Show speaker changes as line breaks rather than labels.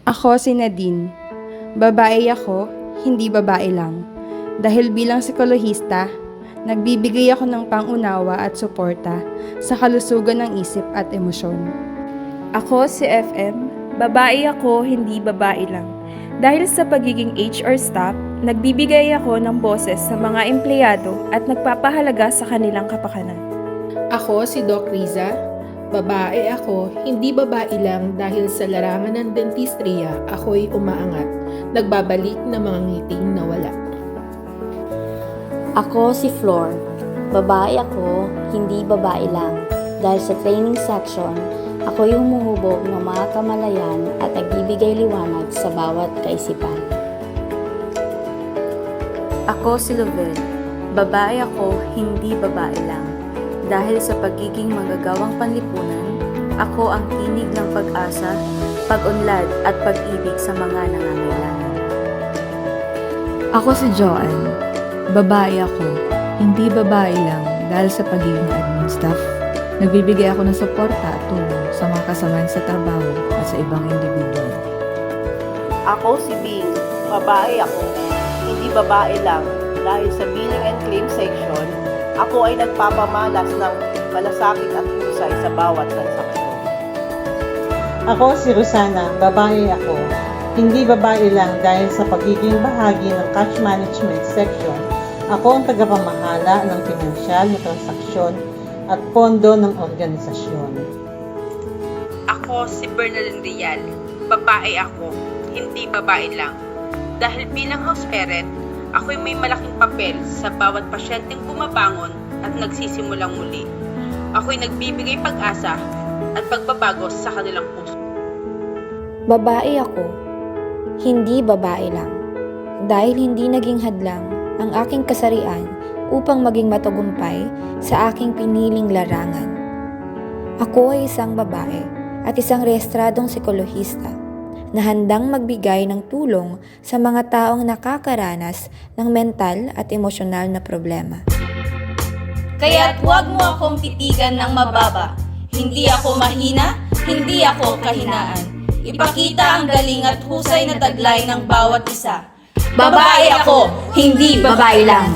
Ako si Nadine. Babae ako, hindi babae lang. Dahil bilang psikolohista, nagbibigay ako ng pangunawa at suporta sa kalusugan ng isip at emosyon.
Ako si FM. Babae ako, hindi babae lang. Dahil sa pagiging HR staff, nagbibigay ako ng boses sa mga empleyado at nagpapahalaga sa kanilang kapakanan.
Ako si Doc Riza. Babae ako, hindi babae lang dahil sa larangan ng dentistriya ako'y umaangat, nagbabalik ng mga ngiting nawala.
Ako si Flor. Babae ako, hindi babae lang. Dahil sa training section, ako yung humuhubog ng mga kamalayan at nagbibigay liwanag sa bawat kaisipan.
Ako si Lovell. Babae ako, hindi babae lang. Dahil sa pagiging manggagawang panlipunan, ako ang tinig ng pag-asa, pag-unlad at pag-ibig sa mga nangangailangan.
Ako si Joanne. Babae ako, hindi babae lang dahil sa pagiging admin staff. Nagbibigay ako ng suporta at tulong sa mga kasamahan sa trabaho at sa ibang individual.
Ako si Bing. Babae ako, hindi babae lang dahil sa billing and claim section, ako ay nagpapamalas ng malasakit at husay sa bawat transaksyon.
Ako si Rosana, babae ako. Hindi babae lang dahil sa pagiging bahagi ng cash management section, ako ang tagapamahala ng pinansyal na transaksyon at pondo ng organisasyon.
Ako si Bernalyn Rial. Babae ako, hindi babae lang. Dahil bilang house parent, ako'y may malaking papel sa bawat pasyenteng bumabangon at nagsisimulang muli. Ako'y nagbibigay pag-asa at pagbabago sa kanilang puso.
Babae ako, hindi babae lang. Dahil hindi naging hadlang ang aking kasarian upang maging matagumpay sa aking piniling larangan. Ako ay isang babae at isang rehistradong psikolohista na handang magbigay ng tulong sa mga taong nakakaranas ng mental at emosyonal na problema.
Kaya't huwag mo akong titigan ng mababa. Hindi ako mahina, hindi ako kahinaan. Ipakita ang galing at husay na taglay ng bawat isa. Babae ako, hindi babae lang.